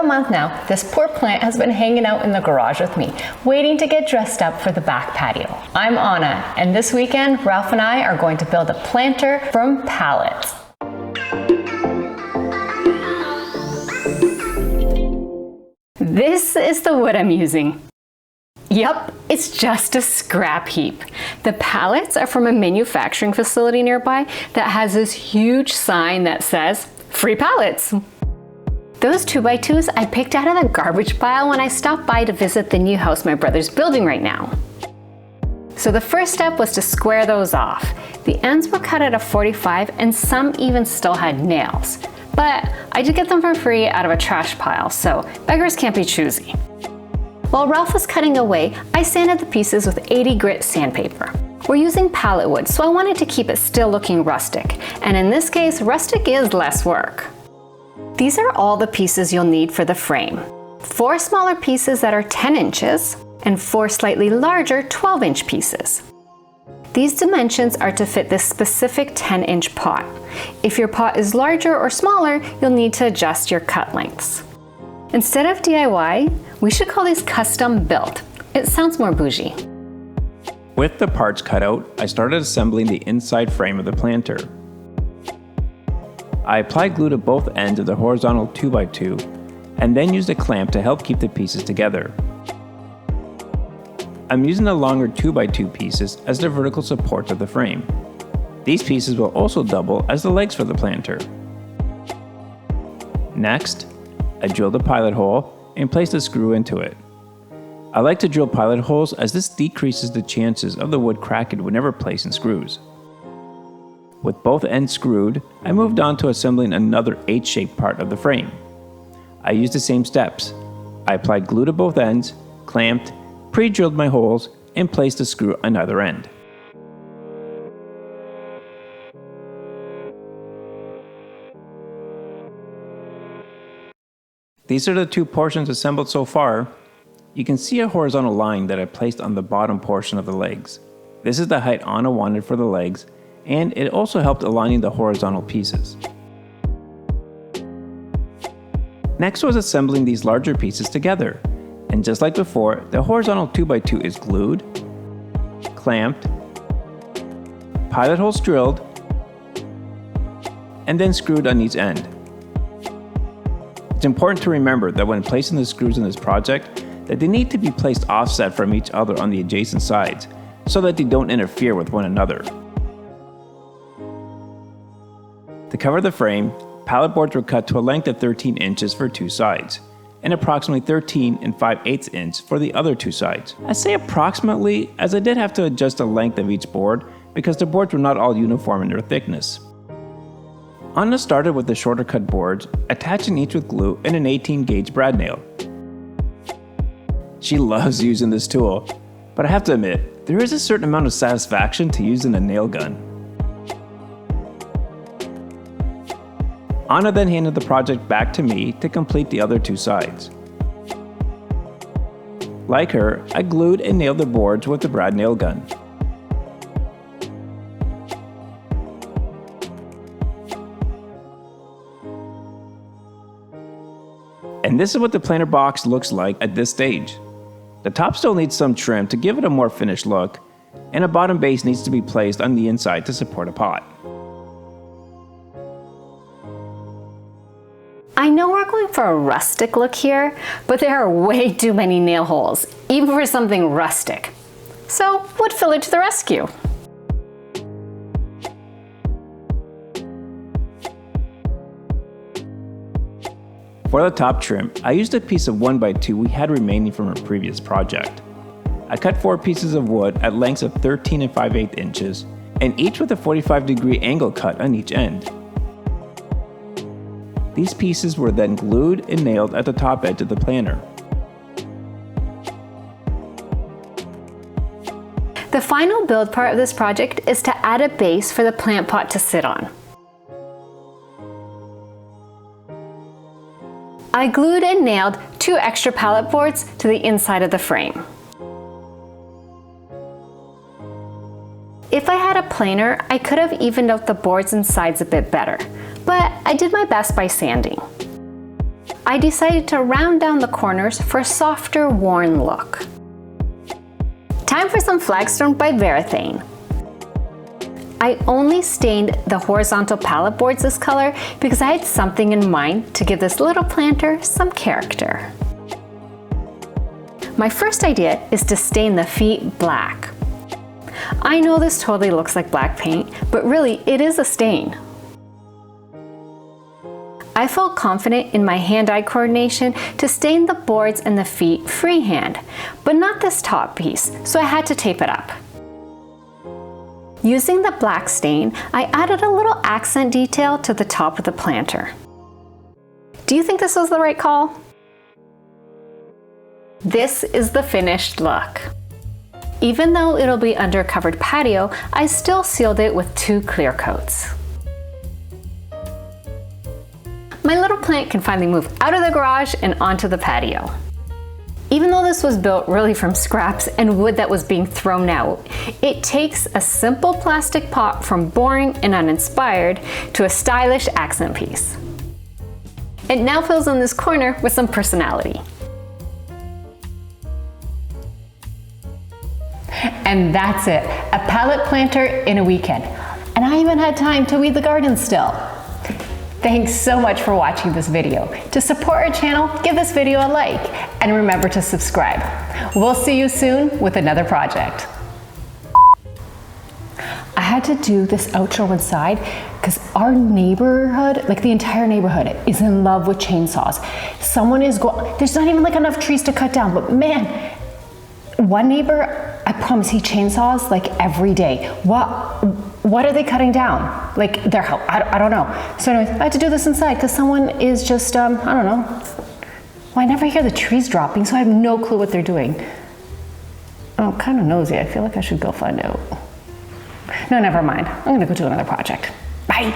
a month now, this poor plant has been hanging out in the garage with me, waiting to get dressed up for the back patio. I'm Anna, and this weekend, Ralph and I are going to build a planter from pallets. This is the wood I'm using. Yep, it's just a scrap heap. The pallets are from a manufacturing facility nearby that has this huge sign that says, "Free pallets." Those 2x2s I picked out of the garbage pile when I stopped by to visit the new house my brother's building right now. So the first step was to square those off. The ends were cut at a 45 and some even still had nails. But I did get them for free out of a trash pile, so beggars can't be choosy. While Ralph was cutting away, I sanded the pieces with 80 grit sandpaper. We're using pallet wood, so I wanted to keep it still looking rustic. And in this case, rustic is less work. These are all the pieces you'll need for the frame. 4 smaller pieces that are 10 inches and 4 slightly larger 12-inch pieces. These dimensions are to fit this specific 10-inch pot. If your pot is larger or smaller, you'll need to adjust your cut lengths. Instead of DIY, we should call these custom built. It sounds more bougie. With the parts cut out, I started assembling the inside frame of the planter. I applied glue to both ends of the horizontal 2x2 and then used a clamp to help keep the pieces together. I'm using the longer 2x2 pieces as the vertical supports of the frame. These pieces will also double as the legs for the planter. Next, I drilled a pilot hole and placed a screw into it. I like to drill pilot holes as this decreases the chances of the wood cracking whenever placing screws. With both ends screwed, I moved on to assembling another H-shaped part of the frame. I used the same steps. I applied glue to both ends, clamped, pre-drilled my holes, and placed a screw on either end. These are the 2 portions assembled so far. You can see a horizontal line that I placed on the bottom portion of the legs. This is the height Anna wanted for the legs, and it also helped aligning the horizontal pieces. Next was assembling these larger pieces together, and just like before, the horizontal 2x2 is glued, clamped, pilot holes drilled, and then screwed on each end. It's important to remember that when placing the screws in this project, that they need to be placed offset from each other on the adjacent sides, so that they don't interfere with one another. To cover the frame, pallet boards were cut to a length of 13 inches for 2 sides, and approximately 13 5/8 inches for the other 2 sides. I say approximately as I did have to adjust the length of each board because the boards were not all uniform in their thickness. Anna started with the shorter cut boards, attaching each with glue and an 18 gauge brad nail. She loves using this tool, but I have to admit, there is a certain amount of satisfaction to using a nail gun. Anna then handed the project back to me to complete the other 2 sides. Like her, I glued and nailed the boards with the brad nail gun. And this is what the planter box looks like at this stage. The top still needs some trim to give it a more finished look, and a bottom base needs to be placed on the inside to support a pot. I know we're going for a rustic look here, but there are way too many nail holes, even for something rustic. So, wood filler to the rescue. For the top trim, I used a piece of 1x2 we had remaining from a previous project. I cut 4 pieces of wood at lengths of 13 5/8 inches, and each with a 45-degree angle cut on each end. These pieces were then glued and nailed at the top edge of the planter. The final build part of this project is to add a base for the plant pot to sit on. I glued and nailed 2 extra pallet boards to the inside of the frame. If I had a planer, I could have evened out the boards and sides a bit better, but I did my best by sanding. I decided to round down the corners for a softer, worn look. Time for some flagstone by Varathane. I only stained the horizontal pallet boards this color because I had something in mind to give this little planter some character. My first idea is to stain the feet black. I know this totally looks like black paint, but really it is a stain. I felt confident in my hand-eye coordination to stain the boards and the feet freehand, but not this top piece, so I had to tape it up. Using the black stain, I added a little accent detail to the top of the planter. Do you think this was the right call? This is the finished look. Even though it'll be under a covered patio, I still sealed it with 2 clear coats. My little plant can finally move out of the garage and onto the patio. Even though this was built really from scraps and wood that was being thrown out, it takes a simple plastic pot from boring and uninspired to a stylish accent piece. It now fills in this corner with some personality. And that's it, a pallet planter in a weekend. And I even had time to weed the garden still. Thanks so much for watching this video. To support our channel, give this video a like and remember to subscribe. We'll see you soon with another project. I had to do this outro inside because our neighborhood, like the entire neighborhood, is in love with chainsaws. There's not even like enough trees to cut down, but man, one neighbor, I promise he chainsaws like every day. What are they cutting down? Like their house, I don't know. So anyways, I had to do this inside because someone is just, I don't know. Well, I never hear the trees dropping, so I have no clue what they're doing. Oh, I'm kind of nosy. I feel like I should go find out. No, never mind. I'm gonna go do another project. Bye.